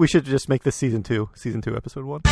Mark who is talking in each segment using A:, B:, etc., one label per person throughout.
A: We should just make this season 2, episode 1.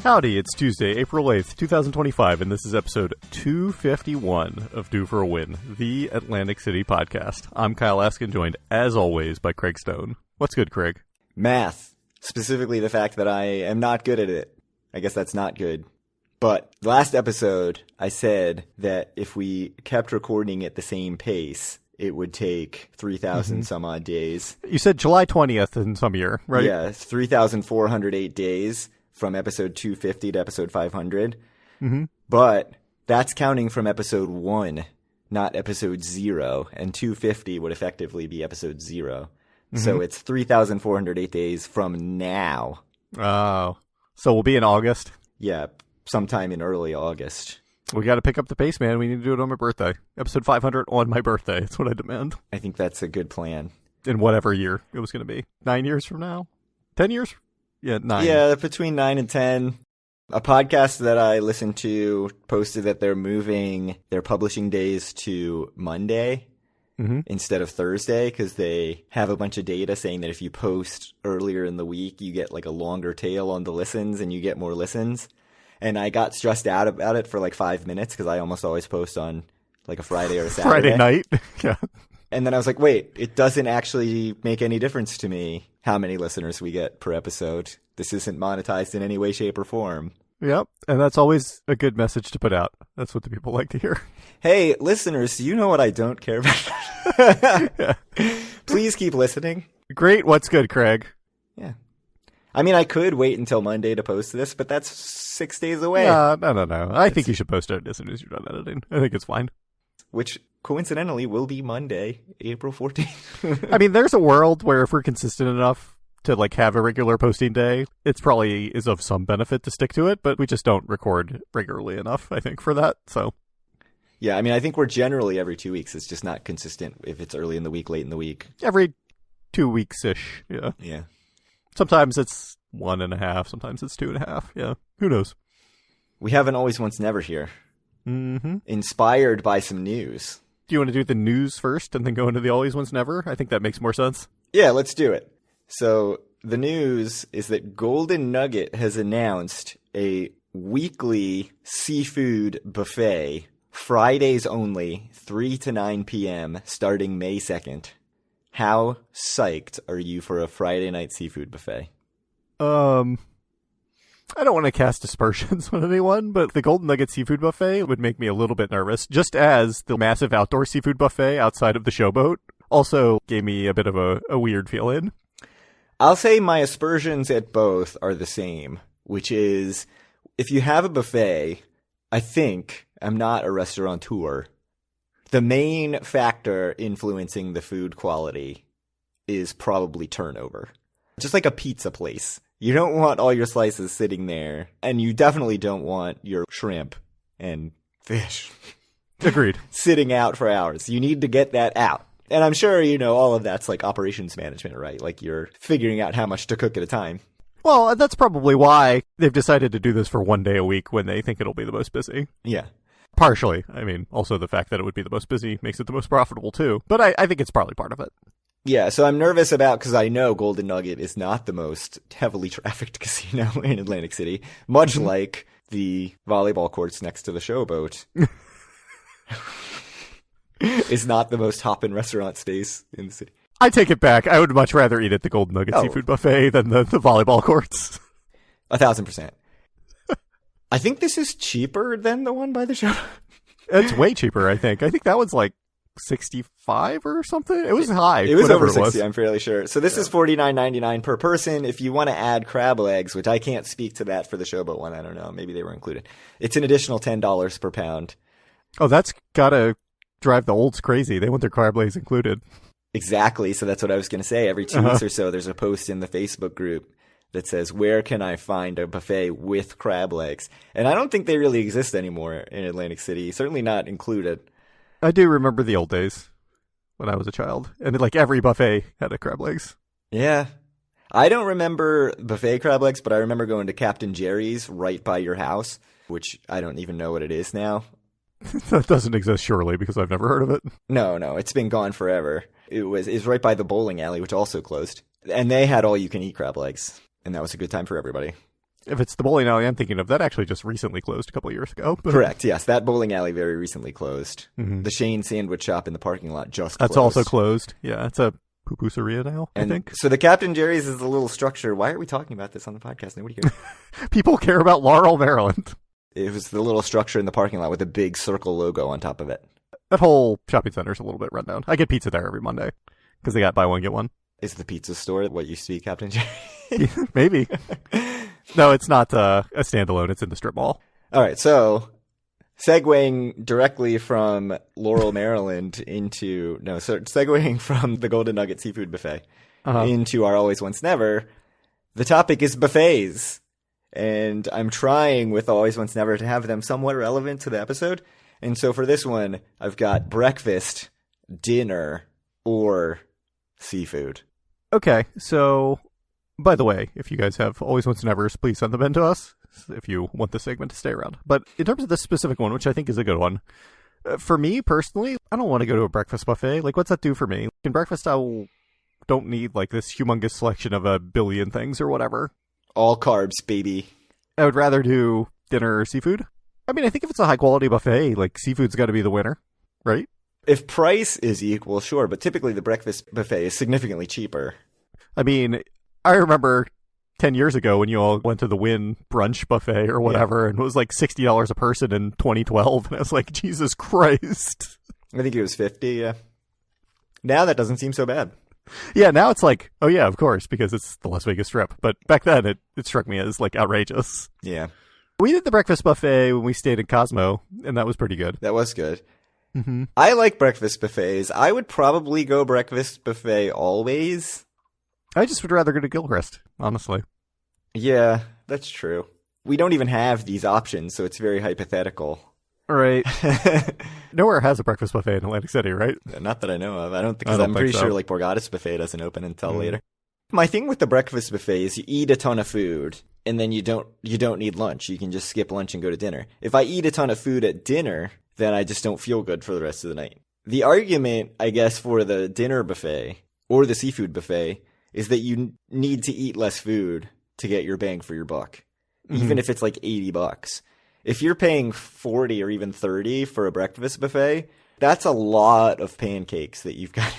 A: Howdy, it's Tuesday, April 8th, 2025, and this is episode 251 of Due for a Win, the Atlantic City podcast. I'm Kyle Askin, joined, as always, by Craig Stone. What's good, Craig?
B: Math. Specifically the fact that I am not good at it. I guess that's not good. But last episode, I said that if we kept recording at the same pace, it would take 3,000 some odd days.
A: You said July 20th in some year, right?
B: Yeah, 3,408 days. From episode 250 to episode 500.
A: Mm-hmm.
B: But that's counting from episode 1, not episode 0. And 250 would effectively be episode 0. Mm-hmm. So it's 3,408 days from now.
A: Oh. So we'll be in August?
B: Yeah, sometime in early August.
A: We got to pick up the pace, man. We need to do it on my birthday. Episode 500 on my birthday. That's what I demand.
B: I think that's a good plan.
A: In whatever year it was going to be. 9 years from now? 10 years? Yeah, 9.
B: Yeah, between 9 and 10. A podcast that I listened to posted that they're moving their publishing days to Monday instead of Thursday because they have a bunch of data saying that if you post earlier in the week, you get like a longer tail on the listens and you get more listens. And I got stressed out about it for like 5 minutes because I almost always post on like a Friday or a Saturday.
A: Friday night? Yeah.
B: And then I was like, wait, it doesn't actually make any difference to me how many listeners we get per episode. This isn't monetized in any way, shape, or form.
A: Yep, and that's always a good message to put out. That's what the people like to hear.
B: Hey, listeners, do you know what I don't care about?
A: Yeah.
B: Please keep listening.
A: Great, what's good, Craig?
B: Yeah. I mean, I could wait until Monday to post this, but that's 6 days away.
A: No. I think you should post it as soon as you're done editing. I think it's fine.
B: Which, coincidentally, will be Monday, April 14th.
A: I mean, there's a world where if we're consistent enough to, like, have a regular posting day, it's probably is of some benefit to stick to it, but we just don't record regularly enough, I think, for that, so.
B: Yeah, I mean, I think we're generally every 2 weeks. It's just not consistent if it's early in the week, late in the week.
A: Every 2 weeks-ish, yeah.
B: Yeah.
A: Sometimes it's 1.5, sometimes it's 2.5, yeah. Who knows?
B: We have an Always Once Never here.
A: Mm-hmm.
B: Inspired by some news.
A: Do you want to do the news first and then go into the Always Once Never? I think that makes more sense.
B: Yeah, let's do it. So the news is that Golden Nugget has announced a weekly seafood buffet, Fridays only, 3 to 9 p.m., starting May 2nd. How psyched are you for a Friday night seafood buffet?
A: I don't want to cast aspersions on anyone, but the Golden Nugget Seafood Buffet would make me a little bit nervous, just as the massive outdoor seafood buffet outside of the Showboat also gave me a bit of a weird feeling.
B: I'll say my aspersions at both are the same, which is, if you have a buffet, I think, I'm not a restaurateur, the main factor influencing the food quality is probably turnover. Just like a pizza place. You don't want all your slices sitting there, and you definitely don't want your shrimp and fish.
A: Agreed.
B: Sitting out for hours. You need to get that out. And I'm sure, all of that's like operations management, right? Like you're figuring out how much to cook at a time.
A: Well, that's probably why they've decided to do this for 1 day a week when they think it'll be the most busy.
B: Yeah.
A: Partially. I mean, also the fact that it would be the most busy makes it the most profitable, too. But I think it's probably part of it.
B: Yeah, so I'm nervous because I know Golden Nugget is not the most heavily trafficked casino in Atlantic City, much like the volleyball courts next to the Showboat. Is not the most hoppin' restaurant space in the city.
A: I take it back. I would much rather eat at the Golden Nugget Seafood Buffet than the volleyball courts.
B: 1,000%. I think this is cheaper than the one by the Showboat.
A: It's way cheaper, I think. I think that one's like 65 or something. It was high.
B: It was over 60, I'm fairly sure. So this is $49.99 per person. If you want to add crab legs, which I can't speak to that for the Showboat one, I don't know. Maybe they were included. It's an additional $10 per pound.
A: Oh, that's gotta drive the olds crazy. They want their crab legs included.
B: Exactly. So that's what I was going to say. Every 2 weeks or so, there's a post in the Facebook group that says, where can I find a buffet with crab legs? And I don't think they really exist anymore in Atlantic City. Certainly not included.
A: I do remember the old days. when I was a child. And like every buffet had a crab legs.
B: Yeah. I don't remember buffet crab legs, but I remember going to Captain Jerry's right by your house, which I don't even know what it is now.
A: That doesn't exist, surely, because I've never heard of it.
B: No, it's been gone forever. It's right by the bowling alley, which also closed. And they had all-you-can-eat crab legs, and that was a good time for everybody.
A: If it's the bowling alley I'm thinking of, that actually just recently closed a couple of years ago.
B: Correct, yes. That bowling alley very recently closed. Mm-hmm. The Shane sandwich shop in the parking lot just closed.
A: That's also closed. Yeah, it's a pupuseria now, I think.
B: So the Captain Jerry's is a little structure. Why are we talking about this on the podcast? Nobody cares.
A: People care about Laurel, Maryland.
B: It was the little structure in the parking lot with a big circle logo on top of it.
A: That whole shopping center is a little bit run down. I get pizza there every Monday because they got buy one, get one.
B: Is the pizza store what used to be Captain Jerry?
A: Yeah, maybe. No, it's not a standalone. It's in the strip mall.
B: All right, so segueing directly from Laurel, Maryland segueing from the Golden Nugget Seafood Buffet into our Always Once Never, the topic is buffets. And I'm trying with Always Once Never to have them somewhat relevant to the episode. And so for this one, I've got breakfast, dinner, or seafood.
A: Okay, so by the way, if you guys have Always Once Nevers, please send them in to us if you want this segment to stay around. But in terms of this specific one, which I think is a good one, for me personally, I don't want to go to a breakfast buffet. Like, what's that do for me? In breakfast, don't need like this humongous selection of a billion things or whatever.
B: All carbs, baby.
A: I would rather do dinner or seafood. I mean, I think if it's a high-quality buffet, like, seafood's got to be the winner, right?
B: If price is equal, sure, but typically the breakfast buffet is significantly cheaper.
A: I mean, I remember 10 years ago when you all went to the Wynn brunch buffet or whatever, and it was like $60 a person in 2012, and I was like, Jesus Christ.
B: I think it was $50, yeah. Now that doesn't seem so bad.
A: Yeah, now it's like, oh yeah, of course, because it's the Las Vegas Strip. But back then, it struck me as, like, outrageous.
B: Yeah.
A: We did the breakfast buffet when we stayed in Cosmo, and that was pretty good.
B: That was good.
A: Mm-hmm.
B: I like breakfast buffets. I would probably go breakfast buffet always.
A: I just would rather go to Gilchrist, honestly.
B: Yeah, that's true. We don't even have these options, so it's very hypothetical.
A: Right. Nowhere has a breakfast buffet in Atlantic City, right?
B: Not that I know of. I don't think, because I'm pretty sure like Borgata's buffet doesn't open until later. My thing with the breakfast buffet is you eat a ton of food and then you don't need lunch. You can just skip lunch and go to dinner. If I eat a ton of food at dinner, then I just don't feel good for the rest of the night. The argument, I guess, for the dinner buffet or the seafood buffet is that you need to eat less food to get your bang for your buck, even if it's like $80. If you're paying $40 or even $30 for a breakfast buffet, that's a lot of pancakes that you've got.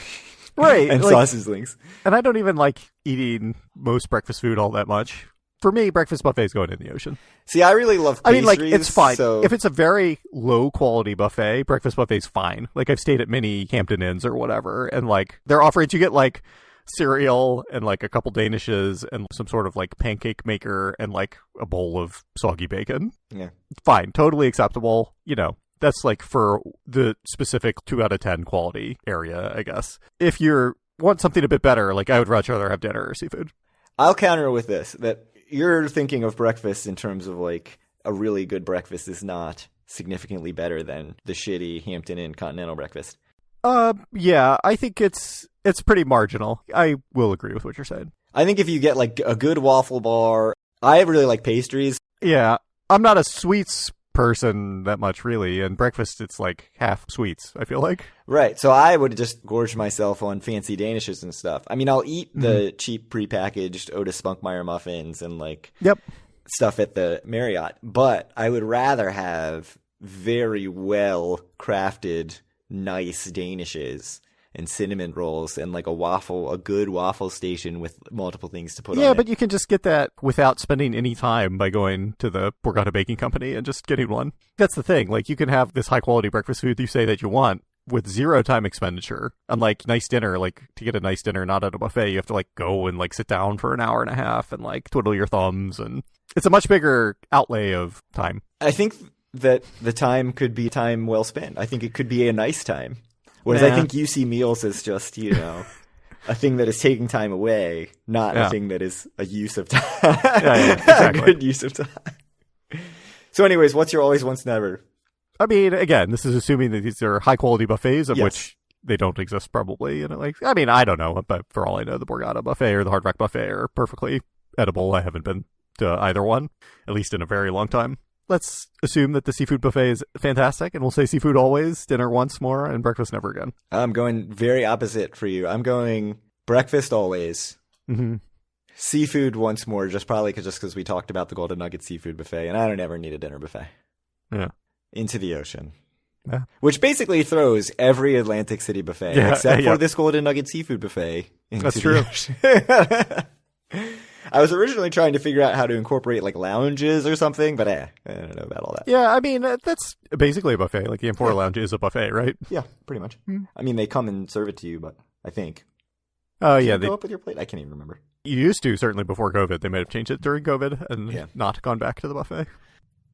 A: Right.
B: And
A: like,
B: sausage links.
A: And I don't even like eating most breakfast food all that much. For me, breakfast buffet is going in the ocean.
B: See, I really love pastries.
A: I mean, like, it's fine.
B: So...
A: If it's a very low-quality buffet, breakfast buffet's fine. Like, I've stayed at many Hampton Inns or whatever, and, like, they're offering to get, like, cereal and, like, a couple Danishes and some sort of, like, pancake maker and, like, a bowl of soggy bacon.
B: Yeah.
A: Fine. Totally acceptable. You know, that's, like, for the specific 2 out of 10 quality area, I guess. If you want something a bit better, like, I would much rather have dinner or seafood.
B: I'll counter with this, that you're thinking of breakfast in terms of, like, a really good breakfast is not significantly better than the shitty Hampton Inn continental breakfast.
A: Yeah, I think it's pretty marginal. I will agree with what you're saying.
B: I think if you get, like, a good waffle bar, I really like pastries.
A: Yeah, I'm not a sweets person that much, really, and breakfast, it's, like, half sweets, I feel like.
B: Right, so I would just gorge myself on fancy Danishes and stuff. I mean, I'll eat the cheap prepackaged Otis Spunkmeyer muffins and, like, stuff at the Marriott, but I would rather have very well-crafted, nice Danishes and cinnamon rolls and like a good waffle station with multiple things to put on it.
A: Yeah, but you can just get that without spending any time by going to the Borgata Baking Company and just getting one. That's the thing. Like, you can have this high quality breakfast food you say that you want with zero time expenditure. Unlike nice dinner, like, to get a nice dinner not at a buffet, you have to like go and like sit down for an hour and a half and like twiddle your thumbs, and it's a much bigger outlay of time.
B: I think that the time could be time well spent. I think it could be a nice time. Whereas I think you see meals as just, you know, a thing that is taking time away, not a thing that is a use of time. Exactly. A good use of time. So anyways, what's your always once never?
A: I mean, again, this is assuming that these are high quality buffets, of which they don't exist probably. You know, like, I mean, I don't know, but for all I know, the Borgata buffet or the Hard Rock buffet are perfectly edible. I haven't been to either one, at least in a very long time. Let's assume that the seafood buffet is fantastic, and we'll say seafood always, dinner once more, and breakfast never again.
B: I'm going very opposite for you. I'm going breakfast always.
A: Mm-hmm.
B: Seafood once more, just because we talked about the Golden Nugget seafood buffet, and I don't ever need a dinner buffet.
A: Yeah.
B: Into the ocean.
A: Yeah.
B: Which basically throws every Atlantic City buffet, except for this Golden Nugget seafood buffet.
A: That's true.
B: I was originally trying to figure out how to incorporate like lounges or something, but I don't know about all that.
A: Yeah, I mean, that's basically a buffet. Like the Amphora Lounge is a buffet, right?
B: Yeah, pretty much. I mean, they come and serve it to you, but I think.
A: Oh, yeah.
B: They go up with your plate? I can't even remember.
A: You used to, certainly before COVID. They may have changed it during COVID and not gone back to the buffet.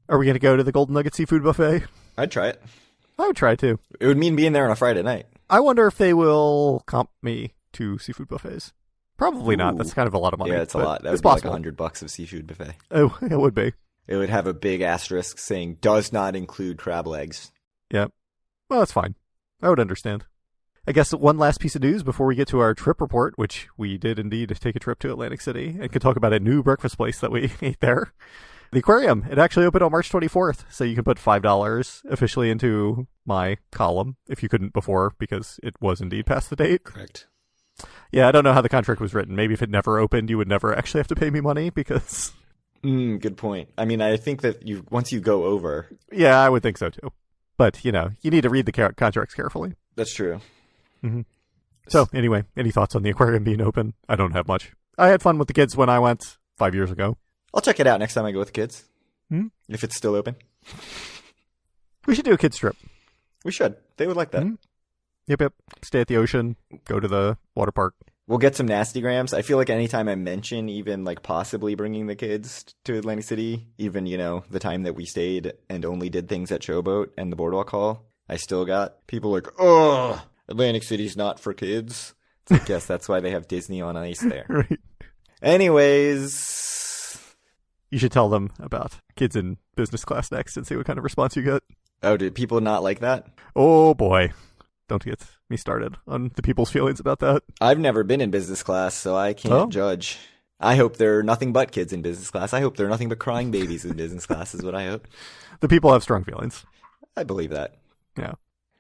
A: Are we going to go to the Golden Nugget seafood buffet?
B: I'd try it.
A: I would try too.
B: It would mean being there on a Friday night.
A: I wonder if they will comp me to seafood buffets. Probably not. That's kind of a lot of money.
B: Yeah, it's a lot. That would be like $100 of seafood buffet.
A: Oh, it would be.
B: It would have a big asterisk saying does not include crab legs.
A: Yeah. Well, that's fine. I would understand. I guess one last piece of news before we get to our trip report, which we did indeed take a trip to Atlantic City and could talk about a new breakfast place that we ate there. The aquarium, it actually opened on March 24th, so you can put $5 officially into my column if you couldn't before because it was indeed past the date.
B: Correct.
A: Yeah, I don't know how the contract was written. Maybe if it never opened, you would never actually have to pay me money because...
B: Good point. I mean, I think that once you go over...
A: Yeah, I would think so too. But, you need to read the contracts carefully.
B: That's true.
A: Mm-hmm. So, anyway, any thoughts on the aquarium being open? I don't have much. I had fun with the kids when I went 5 years ago.
B: I'll check it out next time I go with the kids. If it's still open.
A: We should do a kids trip.
B: We should. They would like that.
A: Yep. Stay at the ocean. Go to the water park.
B: We'll get some nasty grams. I feel like anytime I mention even like possibly bringing the kids to Atlantic City, even, the time that we stayed and only did things at Showboat and the Boardwalk Hall, I still got people like, oh, Atlantic City's not for kids. It's like, yes, that's why they have Disney on Ice there.
A: Right.
B: Anyways.
A: You should tell them about kids in business class next and see what kind of response you get.
B: Oh, did people not like that?
A: Oh, boy. Don't get me started on the people's feelings about that.
B: I've never been in business class, so I can't judge. I hope there are nothing but kids in business class. I hope there are nothing but crying babies in business class is what I hope.
A: The people have strong feelings.
B: I believe that.
A: Yeah.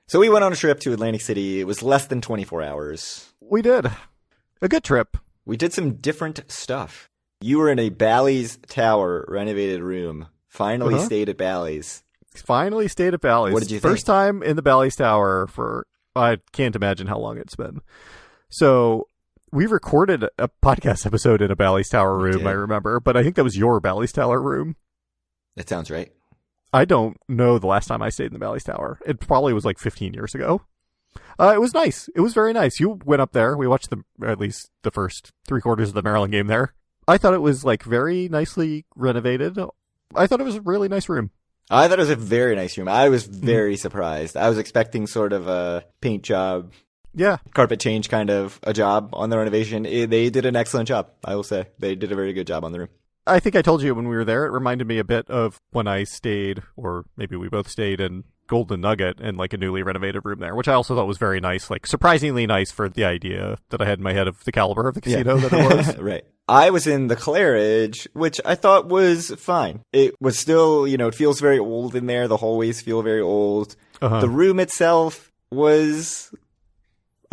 B: So we went on a trip to Atlantic City. It was less than 24 hours.
A: We did. A good trip.
B: We did some different stuff. You were in a Bally's Tower renovated room. Finally stayed at Bally's.
A: Finally stayed at Bally's.
B: What did you think?
A: First time in the Bally's Tower for, I can't imagine how long it's been. So we recorded a podcast episode in a Bally's Tower room, I remember, but I think that was your Bally's Tower room.
B: That sounds right.
A: I don't know the last time I stayed in the Bally's Tower. It probably was like 15 years ago. It was nice. It was very nice. You went up there. We watched at least the first 3/4 of the Maryland game there. I thought it was like very nicely renovated. I thought it was a really nice room.
B: I thought it was a very nice room. I was very surprised. I was expecting sort of a paint job, carpet change kind of a job on the renovation. They did an excellent job, I will say. They did a very good job on the room.
A: I think I told you when we were there, it reminded me a bit of when I stayed, or maybe we both stayed in Golden Nugget in like a newly renovated room there, which I also thought was very nice, like surprisingly nice for the idea that I had in my head of the caliber of the casino that it was.
B: Right. I was in the Claridge, which I thought was fine. It was still, it feels very old in there. The hallways feel very old. The room itself was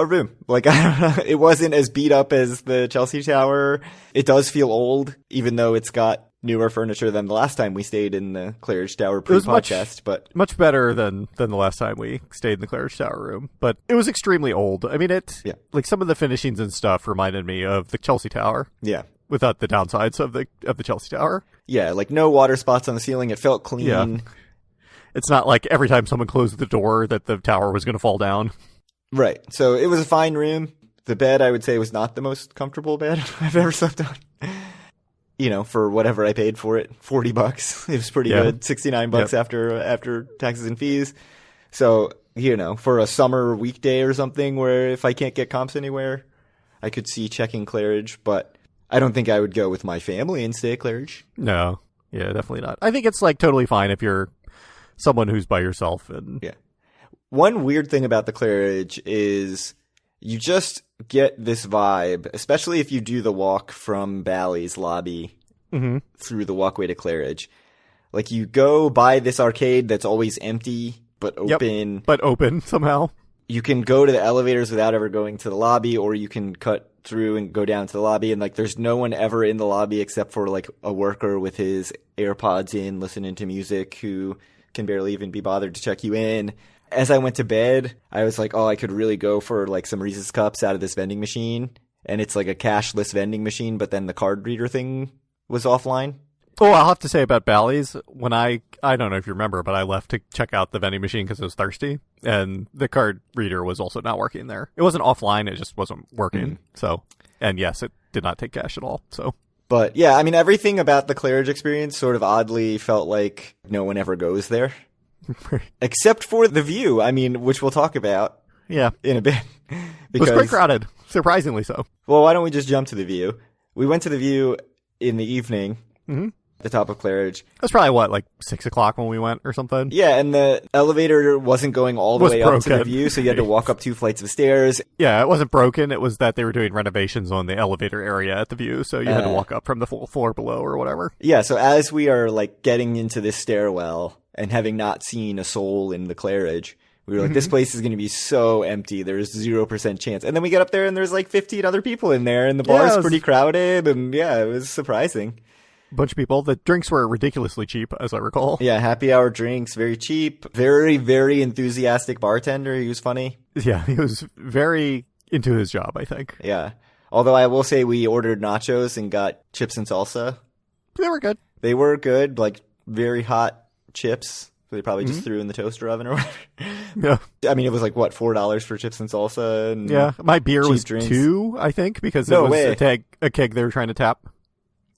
B: a room. Like, I don't know. It wasn't as beat up as the Chelsea Tower. It does feel old, even though it's got newer furniture than the last time we stayed in the Claridge Tower pre-podcast. But
A: much better than the last time we stayed in the Claridge Tower room. But it was extremely old. I mean, like some of the finishings and stuff reminded me of the Chelsea Tower.
B: Yeah.
A: Without the downsides of the Chelsea Tower.
B: Yeah, like no water spots on the ceiling. It felt clean.
A: Yeah. It's not like every time someone closed the door that the tower was going to fall down. Right.
B: So it was a fine room. The bed, I would say, was not the most comfortable bed I've ever slept on. For whatever I paid for it, $40. It was pretty good. $69 after taxes and fees. So, for a summer weekday or something where if I can't get comps anywhere, I could see checking Claridge, but I don't think I would go with my family and stay at Claridge.
A: No. Yeah, definitely not. I think it's like totally fine if you're someone who's by yourself and
B: One weird thing about the Claridge is you just get this vibe, especially if you do the walk from Bally's lobby through the walkway to Claridge. Like, you go by this arcade that's always empty, but open.
A: But open somehow.
B: You can go to the elevators without ever going to the lobby, or you can cut through and go down to the lobby. And, like, there's no one ever in the lobby except for, like, a worker with his AirPods in, listening to music, who can barely even be bothered to check you in. As I went to bed, I was like, oh, I could really go for, like, some Reese's Cups out of this vending machine. And it's, like, a cashless vending machine, but then the card reader thing was offline.
A: Oh, I'll have to say about Bally's, when I don't know if you remember, but I left to check out the vending machine because I was thirsty, and the card reader was also not working there. It wasn't offline, it just wasn't working. So, and yes, it did not take cash at all. So,
B: but yeah, I mean, everything about the Claridge experience sort of oddly felt like no one ever goes there. Except for the view, I mean, which we'll talk about in a bit.
A: It was quite crowded, surprisingly so.
B: Well, why don't we just jump to the view? We went to the view in the evening. The top of Claridge.
A: That's probably like 6 o'clock when we went or something.
B: Yeah, and the elevator wasn't going all the way up to the view, so you had to walk up 2 flights of stairs.
A: Yeah, it wasn't broken. It was that they were doing renovations on the elevator area at the view, so you had to walk up from the full floor below or whatever. Yeah,
B: so as we are like getting into this stairwell and having not seen a soul in the Claridge, we were like, this place is going to be so empty. There's 0% chance. And then we get up there and there's like 15 other people in there, and the bar's pretty crowded, and it was surprising.
A: Bunch of people. The drinks were ridiculously cheap, as I recall.
B: Yeah, happy hour drinks, very cheap. Very, very enthusiastic bartender. He was funny.
A: Yeah, he was very into his job, I think.
B: Yeah. Although I will say we ordered nachos and got chips and salsa.
A: They were good.
B: They were good, like very hot chips. They probably just threw in the toaster oven or whatever.
A: Yeah.
B: I mean, it was like, what, $4 for chips and salsa? And
A: my beer was
B: drinks.
A: $2, I think, because it was a keg they were trying to tap.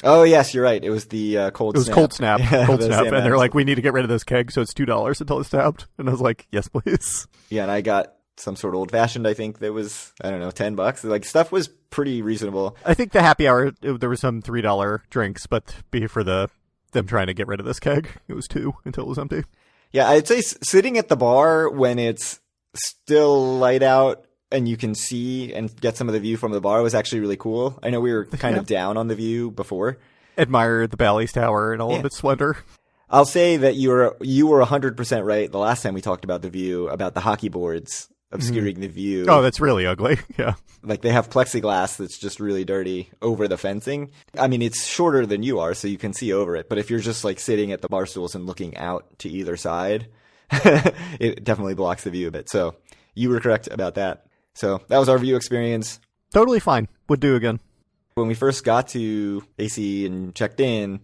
B: Oh, yes, you're right. It was the Cold Snap.
A: It was Cold Snap.
B: Yeah,
A: Cold Snap. And they're like, we need to get rid of this keg, so it's $2 until it's tapped. And I was like, yes, please. Yeah,
B: and I got some sort of old-fashioned, I think, that was, I don't know, $10. Like, stuff was pretty reasonable.
A: I think the happy hour, there was some $3 drinks, but for them trying to get rid of this keg, it was $2 until it was empty.
B: Yeah, I'd say sitting at the bar when it's still light out and you can see and get some of the view from the bar was actually really cool. I know we were kind of down on the view before.
A: Admire the Bally's Tower and all of its splendor.
B: I'll say that you were 100% right the last time we talked about the view, about the hockey boards obscuring the view.
A: Oh, that's really ugly. Yeah.
B: Like, they have plexiglass that's just really dirty over the fencing. I mean, it's shorter than you are, so you can see over it. But if you're just like sitting at the bar stools and looking out to either side, it definitely blocks the view a bit. So you were correct about that. So that was our view experience.
A: Totally fine. Would do again.
B: When we first got to AC and checked in,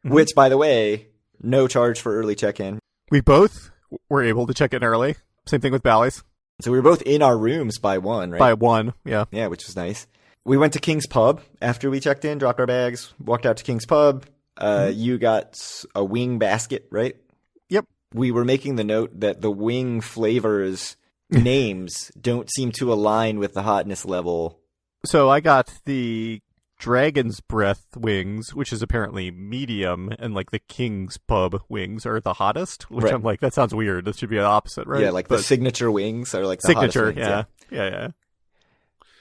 B: which, by the way, no charge for early check-in.
A: We both were able to check in early. Same thing with Bally's.
B: So we were both in our rooms by 1, right?
A: By 1, yeah.
B: Yeah, which was nice. We went to King's Pub after we checked in, dropped our bags, walked out to King's Pub. You got a wing basket, right?
A: Yep.
B: We were making the note that the wing flavors names don't seem to align with the hotness level.
A: So I got the Dragon's Breath wings, which is apparently medium, and like the King's Pub wings are the hottest, which I'm like, that sounds weird. That should be the opposite, right?
B: Yeah, like the signature wings are like the
A: signature,
B: hottest wings,
A: yeah.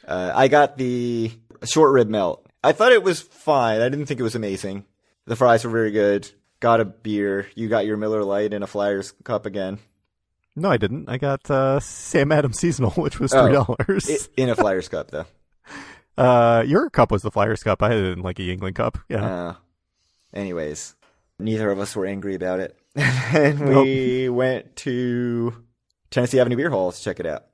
B: I got the short rib melt. I thought it was fine. I didn't think it was amazing. The fries were very good. Got a beer. You got your Miller Lite in a Flyers cup again.
A: No, I didn't. I got Sam Adams Seasonal, which was $3.
B: In a Flyers cup, though.
A: Your cup was the Flyers cup. I had it in like a Yingling cup. Yeah.
B: Anyways, neither of us were angry about it. And we went to Tennessee Avenue Beer Hall to check it out.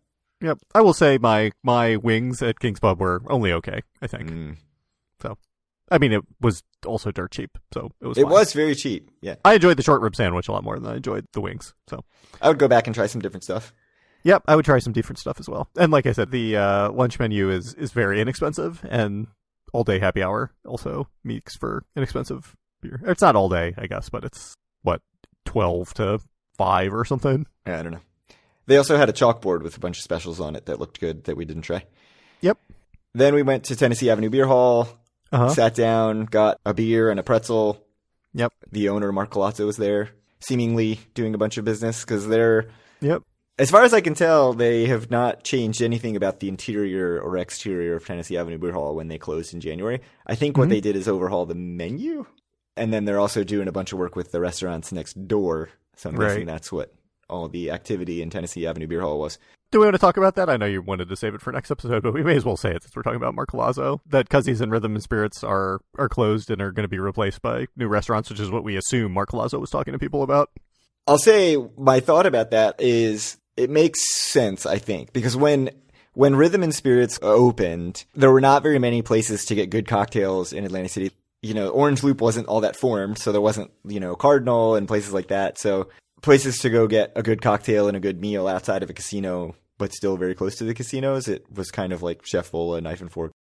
A: Yep. I will say my wings at King's Pub were only okay, I think. So, I mean, it was also dirt cheap, so it was fine.
B: It was very cheap, yeah.
A: I enjoyed the short rib sandwich a lot more than I enjoyed the wings, so.
B: I would go back and try some different stuff.
A: Yep, I would try some different stuff as well. And like I said, the lunch menu is very inexpensive, and all-day happy hour also makes for inexpensive beer. It's not all day, I guess, but it's, 12 to 5 or something?
B: Yeah, I don't know. They also had a chalkboard with a bunch of specials on it that looked good that we didn't try.
A: Yep.
B: Then we went to Tennessee Avenue Beer Hall, sat down, got a beer and a pretzel.
A: Yep.
B: The owner, Mark Colazzo, was there, seemingly doing a bunch of business because they're As far as I can tell, they have not changed anything about the interior or exterior of Tennessee Avenue Beer Hall when they closed in January. I think what they did is overhaul the menu, and then they're also doing a bunch of work with the restaurants next door. So I'm guessing that's what all the activity in Tennessee Avenue Beer Hall was.
A: Do we want to talk about that? I know you wanted to save it for next episode, but we may as well say it since we're talking about Mark Palazzo, that Cuzzies and Rhythm and Spirits are closed and are going to be replaced by new restaurants, which is what we assume Mark Palazzo was talking to people about.
B: I'll say my thought about that is it makes sense, I think, because when Rhythm and Spirits opened, there were not very many places to get good cocktails in Atlantic City. Orange Loop wasn't all that formed, so there wasn't, Cardinal and places like that. So places to go get a good cocktail and a good meal outside of a casino, but still very close to the casinos. It was kind of like Chef Vola, Knife and Fork,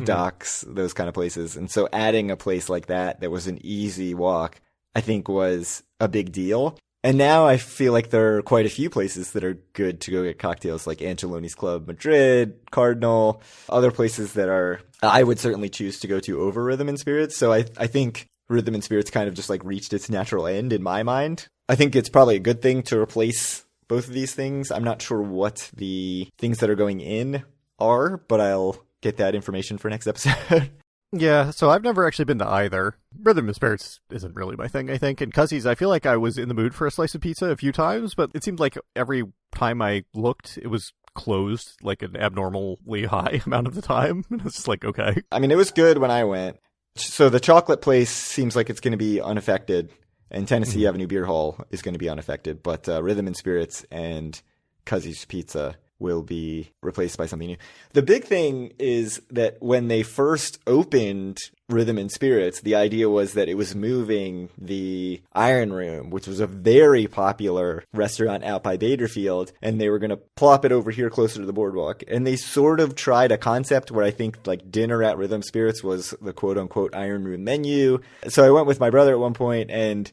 B: Docks, those kind of places. And so adding a place like that was an easy walk, I think was a big deal. And now I feel like there are quite a few places that are good to go get cocktails, like Angeloni's Club Madrid, Cardinal, other places that I would certainly choose to go to over Rhythm and Spirits. So I think Rhythm and Spirits kind of just like reached its natural end in my mind. I think it's probably a good thing to replace both of these things. I'm not sure what the things that are going in are, but I'll get that information for next episode.
A: Yeah, so I've never actually been to either. Rhythm and Spirits isn't really my thing, I think. And Cuzzies, I feel like I was in the mood for a slice of pizza a few times, but it seemed like every time I looked, it was closed like an abnormally high amount of the time. And it's just like, okay.
B: I mean, it was good when I went. So the chocolate place seems like it's going to be unaffected. And Tennessee Avenue Beer Hall is going to be unaffected, but Rhythm and Spirits and Cuzzies Pizza will be replaced by something new. The big thing is that when they first opened Rhythm and Spirits, the idea was that it was moving the Iron Room, which was a very popular restaurant out by Baderfield, and they were going to plop it over here closer to the boardwalk. And they sort of tried a concept where I think like dinner at Rhythm Spirits was the quote unquote Iron Room menu. So I went with my brother at one point, and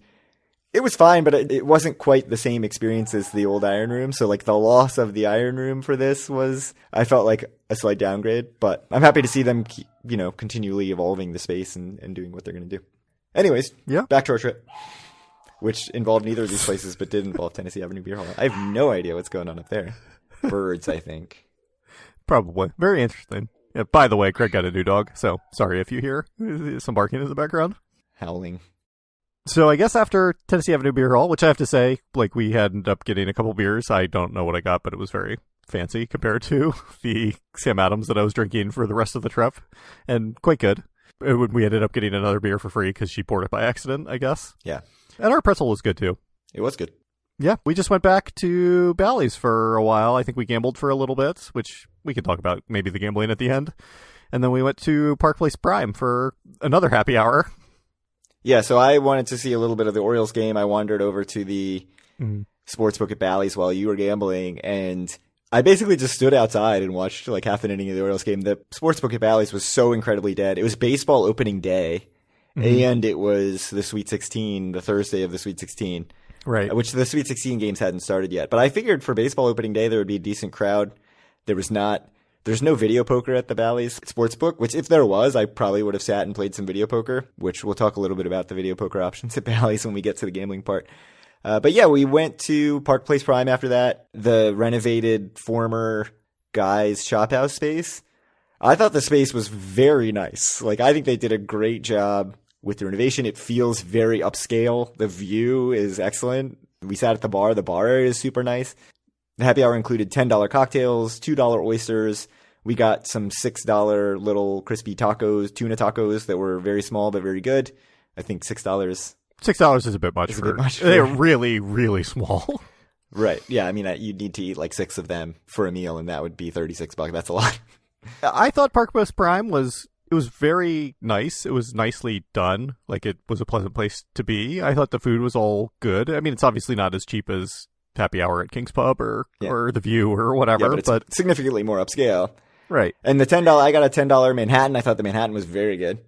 B: it was fine, but it wasn't quite the same experience as the old Iron Room. So like the loss of the Iron Room for this I felt like a slight downgrade, but I'm happy to see them, continually evolving the space and doing what they're going to do. Anyways, back to our trip, which involved neither of these places, but did involve Tennessee Avenue Beer Hall. I have no idea what's going on up there. Birds, I think.
A: Probably. Very interesting. Yeah, by the way, Craig got a new dog, so sorry if you hear some barking in the background.
B: Howling.
A: So I guess after Tennessee Avenue Beer Hall, which I have to say, like we ended up getting a couple beers. I don't know what I got, but it was very fancy compared to the Sam Adams that I was drinking for the rest of the trip, and quite good. We ended up getting another beer for free because she poured it by accident, I guess.
B: Yeah.
A: And our pretzel was good too.
B: It was good.
A: Yeah, we just went back to Bally's for a while. I think we gambled for a little bit, which we can talk about maybe the gambling at the end. And then we went to Park Place Prime for another happy hour.
B: Yeah, so I wanted to see a little bit of the Orioles game. I wandered over to the sportsbook at Bally's while you were gambling, and I basically just stood outside and watched like half an inning of the Orioles game. The sportsbook at Bally's was so incredibly dead. It was baseball opening day, and it was the Sweet 16, the Thursday of the Sweet 16.
A: Right.
B: Which the Sweet 16 games hadn't started yet. But I figured for baseball opening day there would be a decent crowd. There's no video poker at the Bally's Sportsbook, which if there was, I probably would have sat and played some video poker, which we'll talk a little bit about the video poker options at Bally's when we get to the gambling part. But yeah, we went to Park Place Prime after that, the renovated former Guy's Chop House space. I thought the space was very nice. Like, I think they did a great job with the renovation. It feels very upscale. The view is excellent. We sat at the bar. The bar area is super nice. The happy hour included $10 cocktails, $2 oysters. We got some $6 little crispy tacos, tuna tacos that were very small but very good. I think $6.
A: $6 is a bit much. They're really, really small.
B: Right. Yeah. I mean, you'd need to eat like 6 of them for a meal, and that would be $36. That's a lot.
A: I thought Park Place Prime was very nice. It was nicely done. Like, it was a pleasant place to be. I thought the food was all good. I mean, it's obviously not as cheap as happy hour at King's Pub or The View or whatever.
B: Yeah, but it's significantly more upscale.
A: Right.
B: And the $10, I got a $10 Manhattan. I thought the Manhattan was very good.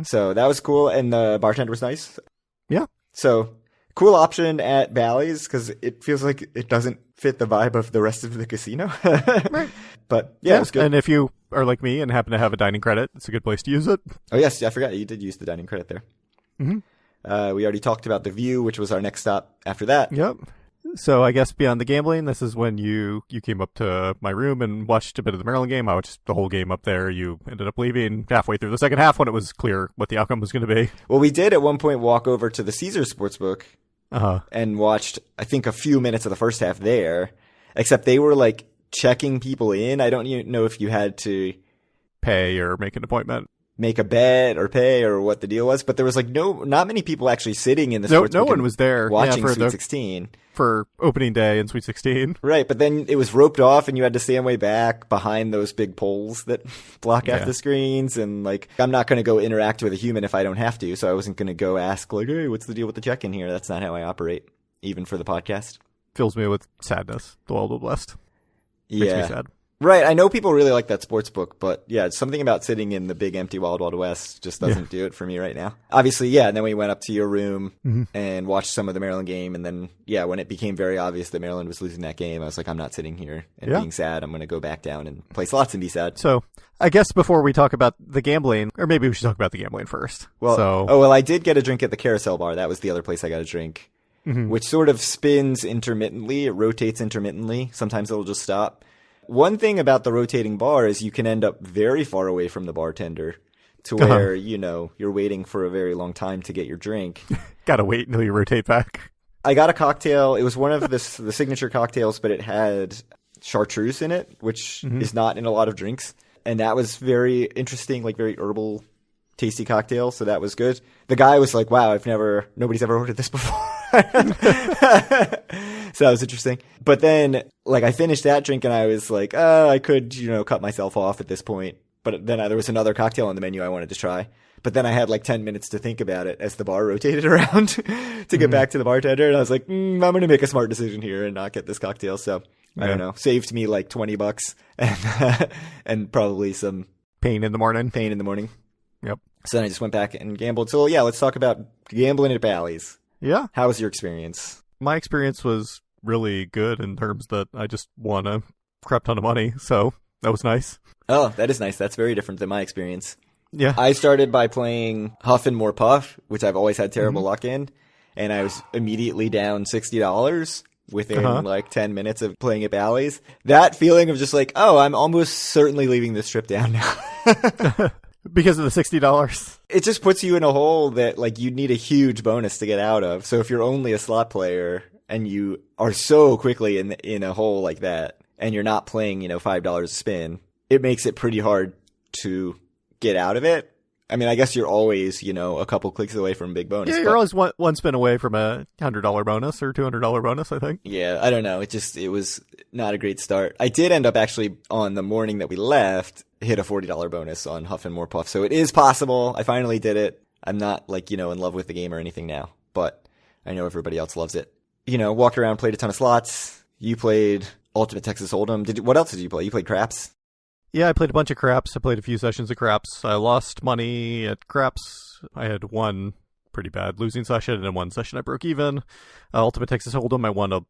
B: So that was cool. And the bartender was nice.
A: Yeah.
B: So cool option at Bally's because it feels like it doesn't fit the vibe of the rest of the casino.
A: Right.
B: But yeah, it was good.
A: And if you are like me and happen to have a dining credit, it's a good place to use it.
B: Oh, yes. I forgot you did use the dining credit there. We already talked about The View, which was our next stop after that.
A: Yep. So I guess beyond the gambling, this is when you came up to my room and watched a bit of the Maryland game. I watched the whole game up there. You ended up leaving halfway through the second half when it was clear what the outcome was going to be.
B: Well, we did at one point walk over to the Caesar Sportsbook
A: Uh-huh.
B: and watched, I think, a few minutes of the first half there, except they were like checking people in. I don't even know if you had to
A: Pay or make an appointment.
B: make a bet or pay or what the deal was, but there was like not many people actually sitting in the sportsbook.
A: No one was there
B: watching
A: for
B: Sweet 16.
A: for opening day in Sweet 16.
B: Right, but then it was roped off and you had to stand way back behind those big poles that block
A: Yeah.
B: out the screens. And like, I'm not going to go interact with a human if I don't have to. So I wasn't going to go ask like, hey, what's the deal with the check-in here? That's not how I operate, even for the podcast.
A: Fills me with sadness. The Wild Wild West. Makes me sad.
B: Right, I know people really like that sports book, but yeah, it's something about sitting in the big empty Wild Wild West just doesn't do it for me right now. Obviously, yeah, and then we went up to your room and watched some of the Maryland game, and then, yeah, when it became very obvious that Maryland was losing that game, I was like, I'm not sitting here and being sad. I'm going to go back down and play slots and be sad.
A: So I guess before we talk about the gambling, or maybe we should talk about the gambling first.
B: Well, I did get a drink at the Carousel Bar. That was the other place I got a drink, which sort of spins intermittently. It rotates intermittently. Sometimes it'll just stop. One thing about the rotating bar is you can end up very far away from the bartender to where, you're waiting for a very long time to get your drink.
A: Gotta wait until you rotate back.
B: I got a cocktail. It was one of the signature cocktails, but it had chartreuse in it, which is not in a lot of drinks. And that was very interesting, like very herbal, tasty cocktail. So that was good. The guy was like, wow, nobody's ever ordered this before. So that was interesting. But then, like, I finished that drink and I was like, I could, cut myself off at this point. But then there was another cocktail on the menu I wanted to try. But then I had like 10 minutes to think about it as the bar rotated around to get back to the bartender. And I was like, I'm going to make a smart decision here and not get this cocktail. So I don't know, saved me like $20 and probably some
A: Pain in the morning.
B: Yep. So then I just went back and gambled. So yeah, let's talk about gambling at Bally's.
A: Yeah.
B: How was your experience?
A: My experience was really good in terms that I just won a crap ton of money. So that was nice.
B: Oh, that is nice. That's very different than my experience.
A: Yeah.
B: I started by playing Huff and More Puff, which I've always had terrible luck in. And I was immediately down $60 within like 10 minutes of playing at Bally's. That feeling of just like, oh, I'm almost certainly leaving this trip down now.
A: Because of the $60.
B: It just puts you in a hole that like you need a huge bonus to get out of. So if you're only a slot player and you are so quickly in a hole like that and you're not playing, $5 a spin, it makes it pretty hard to get out of it. I mean, I guess you're always, a couple clicks away from a big bonus.
A: Yeah, you're always one spin away from a $100 bonus or $200 bonus, I think.
B: Yeah, I don't know. It was not a great start. I did end up actually on the morning that we left, hit a $40 bonus on Huff and More Puff. So it is possible. I finally did it. I'm not like, in love with the game or anything now, but I know everybody else loves it. Walked around, played a ton of slots. You played Ultimate Texas Hold'em. What else did you play? You played craps?
A: Yeah, I played a bunch of craps. I played a few sessions of craps. I lost money at craps. I had one pretty bad losing session, and in one session I broke even. Ultimate Texas Hold'em, I won a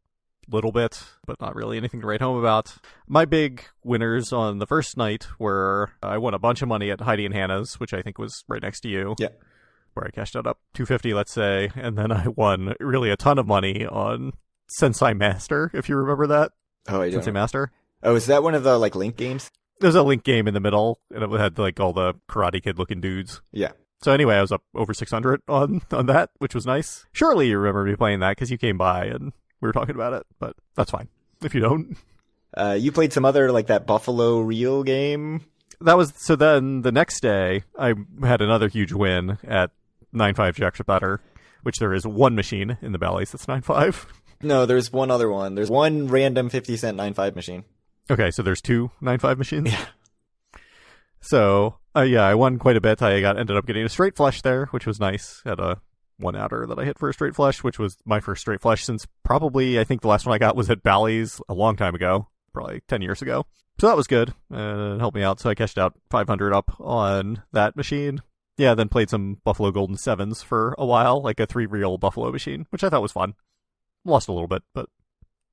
A: little bit, but not really anything to write home about. My big winners on the first night were I won a bunch of money at Heidi and Hannah's, which I think was right next to you.
B: Yeah.
A: Where I cashed out up $250, let's say, and then I won really a ton of money on Sensei Master, if you remember that.
B: Oh, I don't.
A: Sensei Master.
B: Oh, is that one of the like Link games?
A: There's a Link game in the middle, and it had like all the Karate Kid looking dudes.
B: Yeah.
A: So anyway, I was up over 600 on that, which was nice. Surely you remember me playing that because you came by and we were talking about it, but that's fine if you don't.
B: You played some other like that Buffalo Reel game.
A: So then the next day I had another huge win at 9.5 Jacks or better, which there is one machine in the Bally's that's 9.5.
B: No, there's one other one. There's one random 50-cent 9.5 machine.
A: Okay, so there's two 9.5 machines?
B: Yeah.
A: So, I won quite a bit. I ended up getting a straight flush there, which was nice. Had a one outer that I hit for a straight flush, which was my first straight flush since probably, I think the last one I got was at Bally's a long time ago, probably 10 years ago. So that was good. It helped me out. So I cashed out 500 up on that machine. Yeah, then played some Buffalo Golden 7s for a while, like a 3-reel Buffalo machine, which I thought was fun. Lost a little bit, but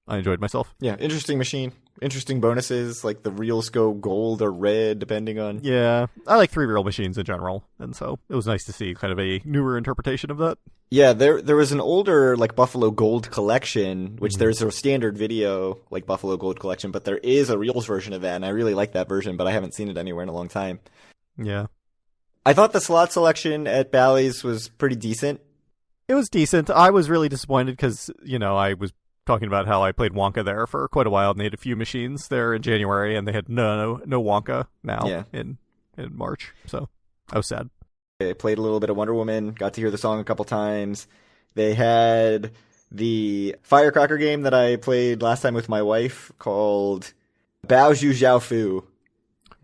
A: I enjoyed myself.
B: Yeah, interesting machine. interesting bonuses, like the reels go gold or red, depending on...
A: Yeah, I like 3-reel machines in general, and so it was nice to see kind of a newer interpretation of that.
B: Yeah, there was an older, like, Buffalo Gold collection, which there's a standard video, like, Buffalo Gold collection, but there is a reels version of that, and I really like that version, but I haven't seen it anywhere in a long time.
A: Yeah.
B: I thought the slot selection at Bally's was pretty decent.
A: It was decent. I was really disappointed because, I was talking about how I played Wonka there for quite a while, and they had a few machines there in January, and they had no Wonka now in March, so I was sad.
B: I played a little bit of Wonder Woman, got to hear the song a couple times. They had the firecracker game that I played last time with my wife called Bao Zhu Zhao Fu.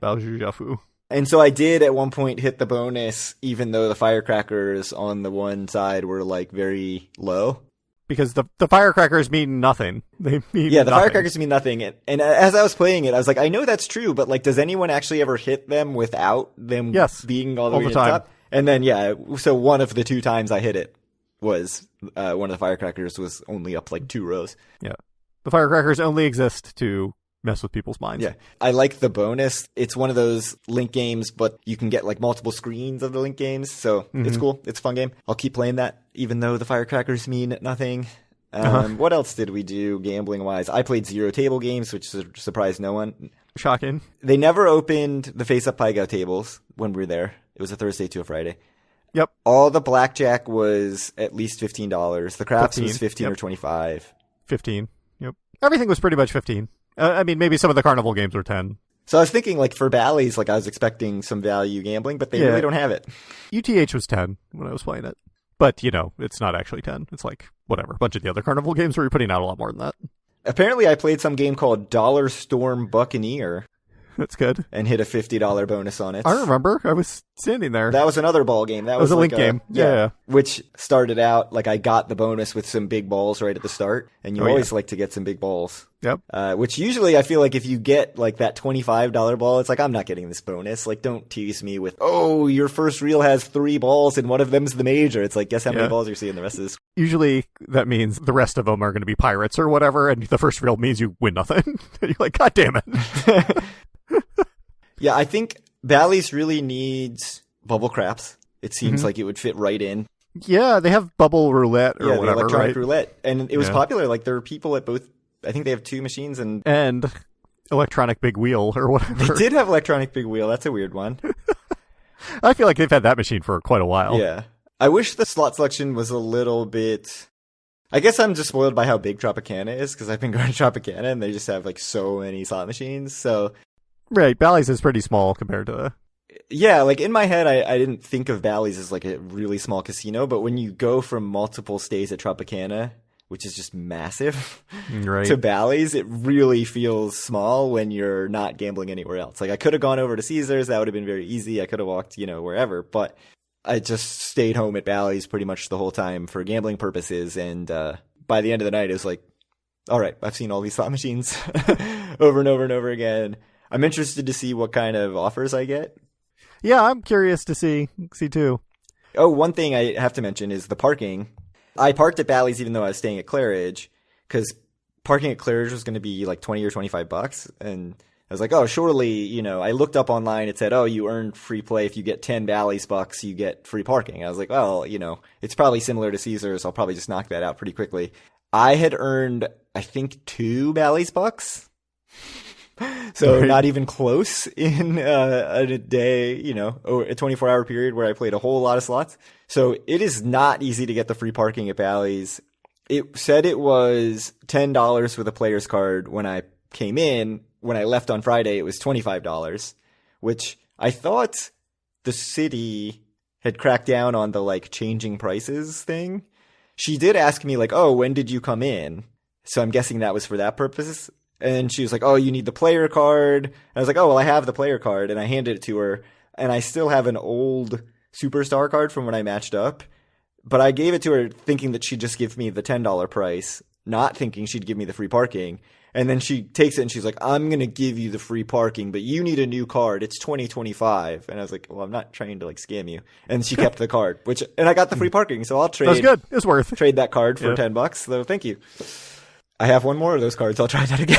A: Bao Zhu Zhao Fu.
B: And so I did at one point hit the bonus, even though the firecrackers on the one side were like very low.
A: Because the firecrackers mean nothing. They mean
B: the
A: nothing.
B: Firecrackers mean nothing. And as I was playing it, I was like, I know that's true, but like, does anyone actually ever hit them without them being all the way to the top? And then, so one of the 2 times I hit it was one of the firecrackers was only up like 2 rows.
A: Yeah. The firecrackers only exist to mess with people's minds.
B: Yeah. I like the bonus. It's one of those link games, but you can get like multiple screens of the link games. So it's cool. It's a fun game. I'll keep playing that, even though the firecrackers mean nothing. What else did we do gambling wise? I played Zero Table Games, which surprised no one.
A: Shocking.
B: They never opened the Face Up Paigo tables when we were there. It was a Thursday to a Friday.
A: Yep.
B: All the blackjack was at least $15. The craps
A: 15.
B: was 15 or 25.
A: 15. Yep. Everything was pretty much 15. I mean, maybe some of the carnival games were 10.
B: So I was thinking, like, for Bally's, like, I was expecting some value gambling, but they really don't have it.
A: UTH was 10 when I was playing it. But, it's not actually 10. It's like, whatever, a bunch of the other carnival games where you're putting out a lot more than that.
B: Apparently, I played some game called Dollar Storm Buccaneer.
A: That's good.
B: And hit a $50 bonus on it.
A: I remember. I was standing there.
B: That was another ball game. That was
A: a
B: like
A: link game. Yeah.
B: Which started out, like, I got the bonus with some big balls right at the start. And you always like to get some big balls.
A: Yep.
B: Which usually I feel like if you get, like, that $25 ball, it's like, I'm not getting this bonus. Like, don't tease me with, oh, your first reel has 3 balls and one of them's the major. It's like, guess how many balls you're seeing the rest of this.
A: Usually that means the rest of them are going to be pirates or whatever, and the first reel means you win nothing. And you're like, God damn it.
B: Yeah, I think Bally's really needs bubble craps. It seems like it would fit right in.
A: Yeah, they have bubble roulette or whatever,
B: the electronic
A: right?
B: roulette. And it was popular. Like, there were people at both, I think they have 2 machines and
A: electronic big wheel or whatever.
B: They did have electronic big wheel. That's a weird one.
A: I feel like they've had that machine for quite a while.
B: Yeah. I wish the slot selection was a little bit... I guess I'm just spoiled by how big Tropicana is, because I've been going to Tropicana and they just have, like, so many slot machines, so...
A: Right, Bally's is pretty small compared to...
B: Yeah, like, in my head, I didn't think of Bally's as, like, a really small casino, but when you go from multiple stays at Tropicana, which is just massive, to Bally's, it really feels small when you're not gambling anywhere else. Like, I could have gone over to Caesars, that would have been very easy, I could have walked, wherever, but I just stayed home at Bally's pretty much the whole time for gambling purposes, and by the end of the night, it was like, all right, I've seen all these slot machines over and over and over again. I'm interested to see what kind of offers I get.
A: Yeah, I'm curious to see too.
B: Oh, one thing I have to mention is the parking. I parked at Bally's even though I was staying at Claridge, because parking at Claridge was going to be like $20 or $25, and I was like, oh, surely, I looked up online, it said, oh, you earn free play if you get 10 Bally's bucks, you get free parking. I was like, well, it's probably similar to Caesars, I'll probably just knock that out pretty quickly. I had earned, I think, 2 Bally's bucks. So not even close in a day, a 24-hour period where I played a whole lot of slots. So it is not easy to get the free parking at Bally's. It said it was $10 with a player's card when I came in. When I left on Friday, it was $25, which I thought the city had cracked down on the, like, changing prices thing. She did ask me, like, oh, when did you come in? So I'm guessing that was for that purpose. And she was like, oh, you need the player card. And I was like, oh, well, I have the player card. And I handed it to her. And I still have an old Superstar card from when I matched up. But I gave it to her thinking that she'd just give me the $10 price, not thinking she'd give me the free parking. And then she takes it and she's like, I'm going to give you the free parking, but you need a new card. It's $20.25. And I was like, well, I'm not trying to, like, scam you. And she kept the card, and I got the free parking. So I'll trade.
A: That's good. It's worth.
B: Trade that card for $10. So thank you. I have one more of those cards. I'll try that again.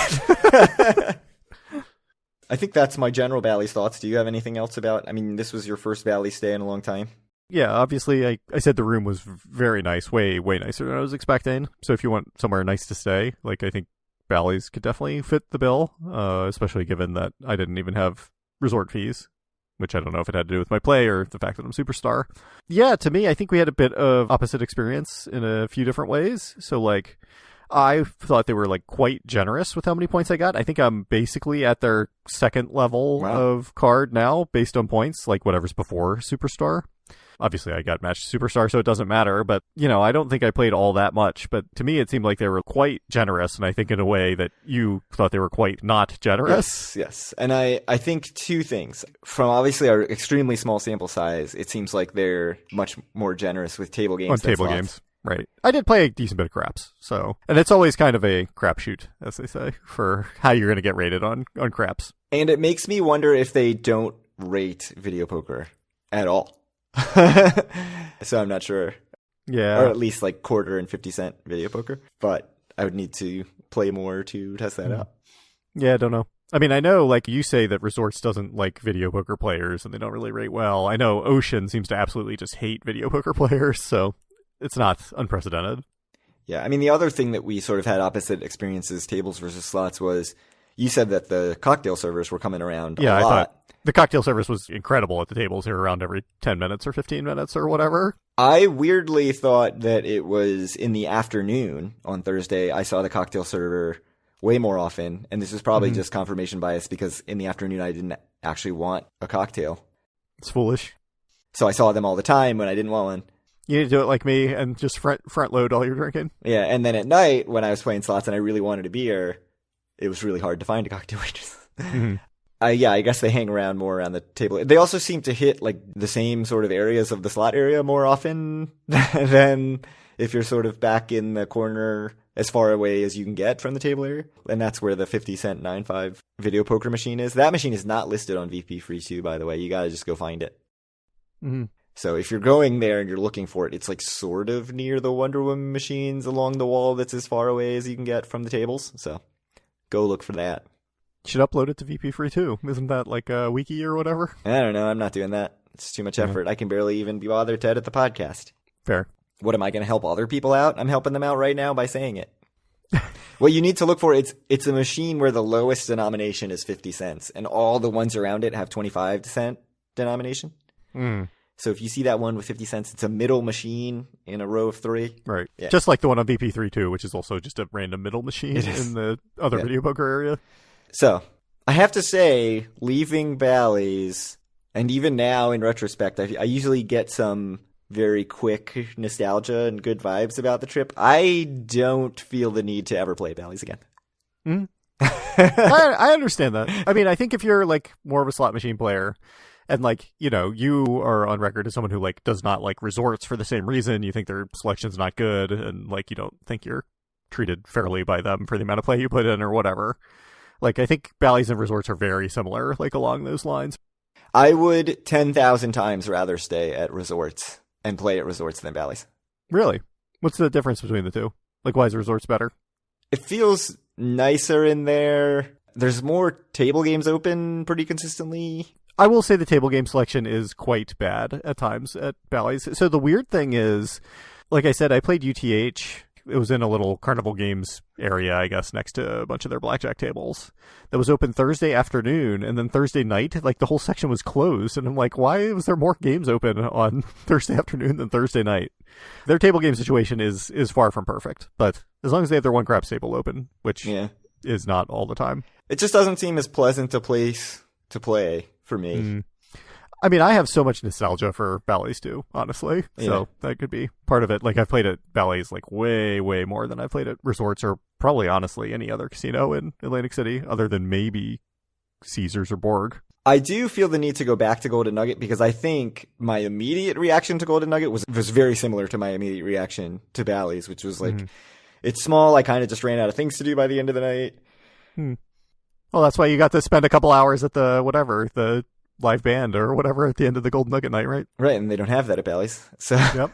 B: I think that's my general Bally's thoughts. Do you have anything else about? I mean, this was your first Bally's stay in a long time.
A: Yeah, obviously, I said the room was very nice, way nicer than I was expecting. So if you want somewhere nice to stay, like I think Bally's could definitely fit the bill, especially given that I didn't even have resort fees, which I don't know if it had to do with my play or the fact that I'm Superstar. Yeah, to me, I think we had a bit of opposite experience in a few different ways. So, like, I thought they were, like, quite generous with how many points I got. I think I'm basically at their second level of card now, based on points, like whatever's before Superstar. Obviously, I got matched Superstar, so it doesn't matter. But, you know, I don't think I played all that much. But to me, it seemed like they were quite generous. And I think in a way that you thought they were quite not generous.
B: Yes. And I think two things. From obviously our extremely small sample size, it seems like they're much more generous with table games.
A: On table games, right. I did play a decent bit of craps. So, and it's always kind of a crapshoot, as they say, for how you're going to get rated on craps. And
B: it makes me wonder if they don't rate video poker at all. So I'm not sure.
A: Yeah.
B: Or at least like quarter and 50-cent video poker. But I would need to play more to test that out.
A: Yeah, I don't know. I mean, I know, like, you say that Resorts doesn't like video poker players and they don't really rate well. I know Ocean seems to absolutely just hate video poker players, so it's not unprecedented.
B: Yeah, I mean, the other thing that we sort of had opposite experiences, tables versus slots, was you said that the cocktail servers were coming around a lot. I thought
A: the cocktail service was incredible at the tables. They were around every 10 minutes or 15 minutes or whatever.
B: I weirdly thought that it was in the afternoon on Thursday. I saw the cocktail server way more often. And this is probably just confirmation bias because in the afternoon I didn't actually want a cocktail.
A: It's foolish.
B: So I saw them all the time when I didn't want one.
A: You need to do it like me and just front load all you're drinking.
B: Yeah, and then at night when I was playing slots and I really wanted a beer, it was really hard to find a cocktail waitress. I guess they hang around more around the table. They also seem to hit like the same sort of areas of the slot area more often than if you're sort of back in the corner as far away as you can get from the table area. And that's where the 50-cent 9.5 video poker machine is. That machine is not listed on VP Free 2, by the way. You got to just go find it. So if you're going there and you're looking for it, it's like sort of near the Wonder Woman machines along the wall that's as far away as you can get from the tables. So go look for that.
A: Should upload it to VP Free too. Isn't that like a wiki or whatever?
B: I don't know. I'm not doing that. It's too much effort. I can barely even be bothered to edit the podcast.
A: Fair.
B: What, am I going to help other people out? I'm helping them out right now by saying it. What you need to look for, it's a machine where the lowest denomination is 50 cents and all the ones around it have 25-cent denomination. So if you see that one with 50 cents, it's a middle machine in a row of 3.
A: Right. Yeah. Just like the one on VP3 too, which is also just a random middle machine in the other video poker area.
B: So I have to say, leaving Bally's, and even now in retrospect, I usually get some very quick nostalgia and good vibes about the trip. I don't feel the need to ever play Bally's again.
A: I understand that. I mean, I think if you're like more of a slot machine player, and like, you know, you are on record as someone who like does not like resorts for the same reason. You think their selection's not good, and like you don't think you're treated fairly by them for the amount of play you put in or whatever. Like, I think Bally's and resorts are very similar, like along those lines.
B: I would 10,000 times rather stay at resorts and play at resorts than Bally's.
A: Really? What's the difference between the two? Like, why is resorts better?
B: It feels nicer in there. There's more table games open pretty consistently.
A: I will say the table game selection is quite bad at times at Bally's. So the weird thing is, like I said, I played UTH. It was in a little Carnival Games area, I guess, next to a bunch of their blackjack tables. That was open Thursday afternoon, and then Thursday night, like, the whole section was closed. And I'm like, why was there more games open on Thursday afternoon than Thursday night? Their table game situation is far from perfect. But as long as they have their one craps table open, which is not all the time.
B: It just doesn't seem as pleasant a place to play for me.
A: I mean, I have so much nostalgia for Bally's too, honestly. So that could be part of it. Like, I've played at Bally's like way, way more than I've played at resorts or probably, honestly, any other casino in Atlantic City other than maybe Caesars or Borg.
B: I do feel the need to go back to Golden Nugget because I think my immediate reaction to Golden Nugget was very similar to my immediate reaction to Bally's, which was like, it's small. I kind of just ran out of things to do by the end of the night.
A: Well, that's why you got to spend a couple hours at the live band or whatever at the end of the Golden Nugget night, right?
B: Right, and they don't have that at Bally's. So,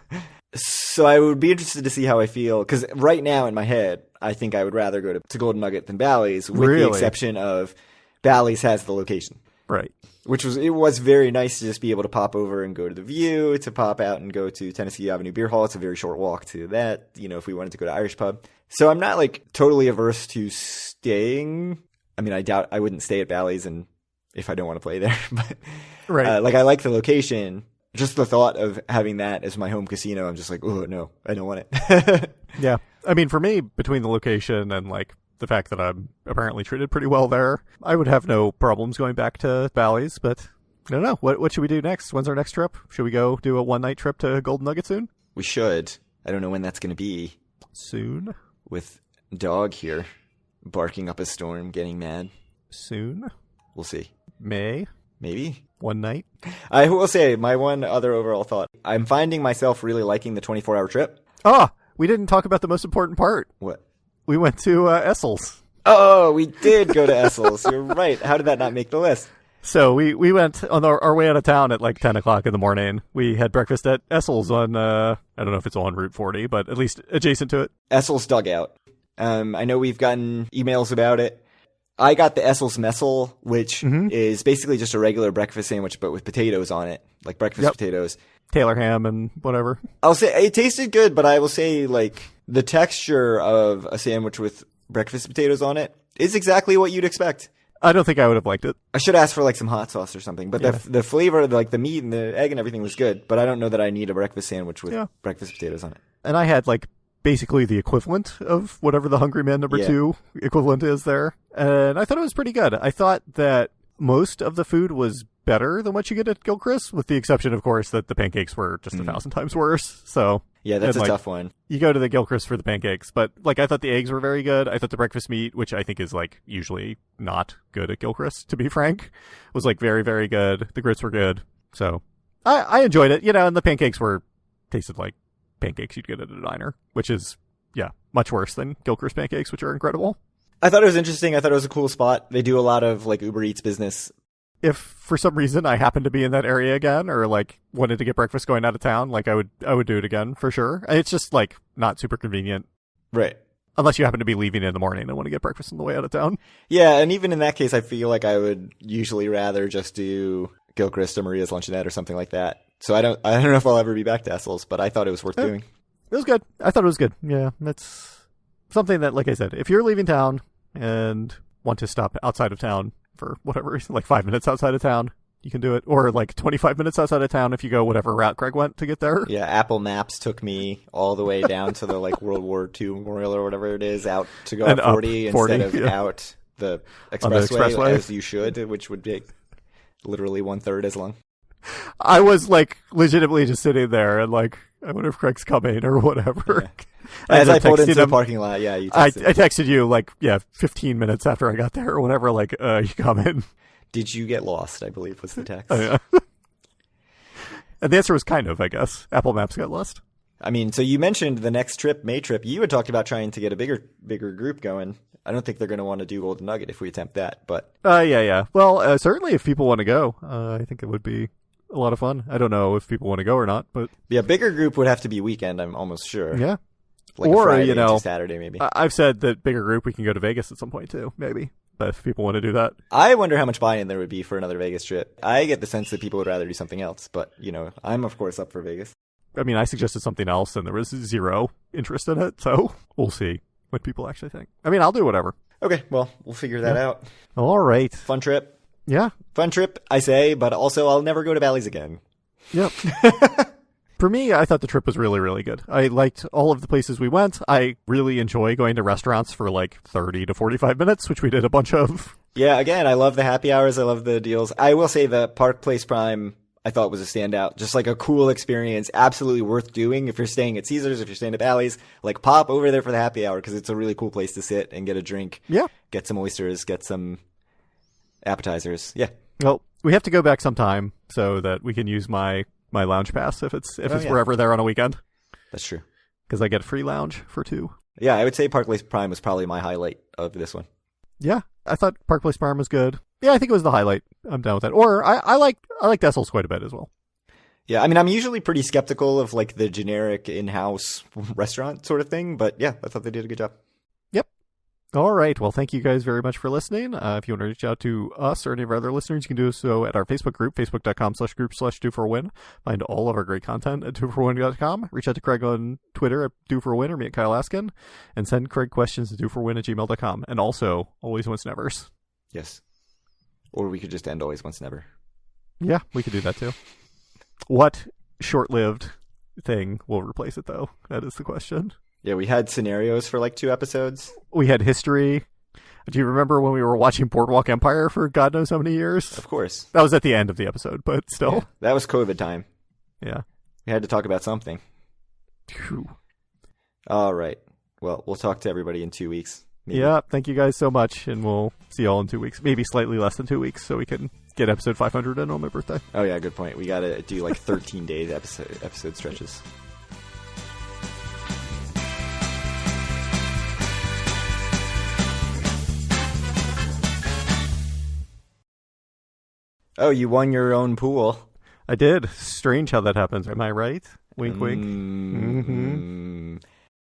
B: so I would be interested to see how I feel, because right now in my head, I think I would rather go to Golden Nugget than Bally's, with
A: Really?
B: the exception of Bally's has the location.
A: Right.
B: It was very nice to just be able to pop over and go to the View, to pop out and go to Tennessee Avenue Beer Hall. It's a very short walk to that, if we wanted to go to Irish Pub. So I'm not like totally averse to staying. I mean, I doubt I wouldn't stay at Bally's and if I don't want to play there, but
A: Right.
B: I like the location. Just the thought of having that as my home casino, I'm just like, oh no, I don't want it.
A: Yeah. I mean, for me, between the location and like the fact that I'm apparently treated pretty well there, I would have no problems going back to Bally's, but I don't know. What should we do next? When's our next trip? Should we go do a one-night trip to Golden Nugget soon?
B: We should. I don't know when that's going to be.
A: Soon?
B: With dog here barking up a storm, getting mad.
A: Soon?
B: We'll see.
A: May?
B: Maybe.
A: One night?
B: I will say, my one other overall thought, I'm finding myself really liking the 24-hour trip.
A: We didn't talk about the most important part.
B: What?
A: We went to Essel's.
B: Oh, we did go to Essel's. You're right. How did that not make the list?
A: So we went on our way out of town at like 10 o'clock in the morning. We had breakfast at Essel's on, I don't know if it's on Route 40, but at least adjacent to it.
B: Essel's Dugout. I know we've gotten emails about it. I got the Essel's Messel, which is basically just a regular breakfast sandwich, but with potatoes on it, like breakfast potatoes.
A: Taylor ham and whatever.
B: I'll say it tasted good, but I will say like the texture of a sandwich with breakfast potatoes on it is exactly what you'd expect.
A: I don't think I would have liked it.
B: I should ask for like some hot sauce or something, but the flavor, like the meat and the egg and everything was good, but I don't know that I need a breakfast sandwich with breakfast potatoes on it.
A: And I had like basically the equivalent of whatever the Hungry Man number 2 equivalent is there. And I thought it was pretty good. I thought that most of the food was better than what you get at Gilchrist, with the exception, of course, that the pancakes were just 1,000 times worse. So
B: yeah, that's a tough one.
A: You go to the Gilchrist for the pancakes, but like I thought the eggs were very good. I thought the breakfast meat, which I think is like usually not good at Gilchrist, to be frank, was like very, very good. The grits were good. So I enjoyed it, and the pancakes tasted like pancakes you'd get at a diner, which is, much worse than Gilchrist pancakes, which are incredible.
B: I thought it was interesting. I thought it was a cool spot. They do a lot of like Uber Eats business.
A: If for some reason I happened to be in that area again, or like wanted to get breakfast going out of town, like I would do it again for sure. It's just like not super convenient.
B: Right.
A: Unless you happen to be leaving in the morning and want to get breakfast on the way out of town.
B: Yeah, and even in that case, I feel like I would usually rather just do Gilchrist or Maria's Luncheonette or something like that. So I don't know if I'll ever be back to Essel's, but I thought it was worth doing.
A: It was good. I thought it was good. Yeah, it's something that, like I said, if you're leaving town and want to stop outside of town for whatever reason, like 5 minutes outside of town, you can do it. Or like 25 minutes outside of town if you go whatever route Greg went to get there.
B: Yeah, Apple Maps took me all the way down to the like World War II Memorial or whatever it is, out to go up 40 instead of out the expressway, as you should, which would be literally 1/3 as long.
A: I was like legitimately just sitting there and like, I wonder if Craig's coming or whatever.
B: Yeah. As I pulled into the parking lot, you texted.
A: I texted you like, 15 minutes after I got there or whatever, like, you coming.
B: Did you get lost, I believe was the text.
A: Oh, yeah. And the answer was kind of, I guess. Apple Maps got lost.
B: I mean, so you mentioned the next trip, May trip. You had talked about trying to get a bigger group going. I don't think they're going to want to do Golden Nugget if we attempt that, but...
A: Yeah. Well, certainly if people want to go, I think it would be a lot of fun. I don't know if people want to go or not, but...
B: Yeah, bigger group would have to be weekend, I'm almost sure.
A: Yeah.
B: Like
A: or,
B: a Friday to Saturday, maybe.
A: I've said that bigger group, we can go to Vegas at some point, too, maybe. But if people want to do that.
B: I wonder how much buy-in there would be for another Vegas trip. I get the sense that people would rather do something else, but, I'm, of course, up for Vegas.
A: I mean, I suggested something else, and there was zero interest in it, so we'll see what people actually think. I mean, I'll do whatever.
B: Okay, well, we'll figure that out.
A: All right.
B: Fun trip.
A: Yeah.
B: Fun trip, I say, but also I'll never go to Bally's again.
A: Yep. For me, I thought the trip was really, really good. I liked all of the places we went. I really enjoy going to restaurants for like 30 to 45 minutes, which we did a bunch of.
B: Yeah, again, I love the happy hours. I love the deals. I will say the Park Place Prime, I thought was a standout. Just like a cool experience. Absolutely worth doing if you're staying at Caesars, if you're staying at Bally's. Like pop over there for the happy hour because it's a really cool place to sit and get a drink.
A: Yeah.
B: Get some oysters, get some appetizers. Yeah.
A: Well, we have to go back sometime so that we can use my lounge pass if it's wherever there on a weekend.
B: That's true.
A: Because I get free lounge for 2.
B: Yeah, I would say Park Place Prime was probably my highlight of this one.
A: Yeah, I thought Park Place Prime was good. Yeah, I think it was the highlight. I'm down with that. Or I like Essel's quite a bit as well.
B: Yeah, I mean, I'm usually pretty skeptical of like the generic in-house restaurant sort of thing, but yeah, I thought they did a good job.
A: Yep. All right. Well, thank you guys very much for listening. If you want to reach out to us or any of our other listeners, you can do so at our Facebook group, facebook.com/group/DoForAWin. Find all of our great content at DoForAWin.com. Reach out to Craig on Twitter at DoForAWin or me at Kyle Askin. And send Craig questions to DoForAWin@gmail.com. And also, always once nevers.
B: Yes. Or we could just end always once never.
A: Yeah, we could do that too. What short-lived thing will replace it, though? That is the question.
B: Yeah, we had scenarios for like 2 episodes.
A: We had history. Do you remember when we were watching Boardwalk Empire for God knows how many years?
B: Of course.
A: That was at the end of the episode, but still.
B: Yeah, that was COVID time.
A: Yeah.
B: We had to talk about something.
A: Phew.
B: All right. Well, we'll talk to everybody in 2 weeks. Maybe.
A: Yeah, thank you guys so much, and we'll see you all in 2 weeks. Maybe slightly less than 2 weeks, so we can get episode 500 in on my birthday.
B: Oh, yeah, good point. We got to do like 13 days episode stretches. Oh, you won your own pool.
A: I did. Strange how that happens. Am I right? Wink, wink. Mm-hmm.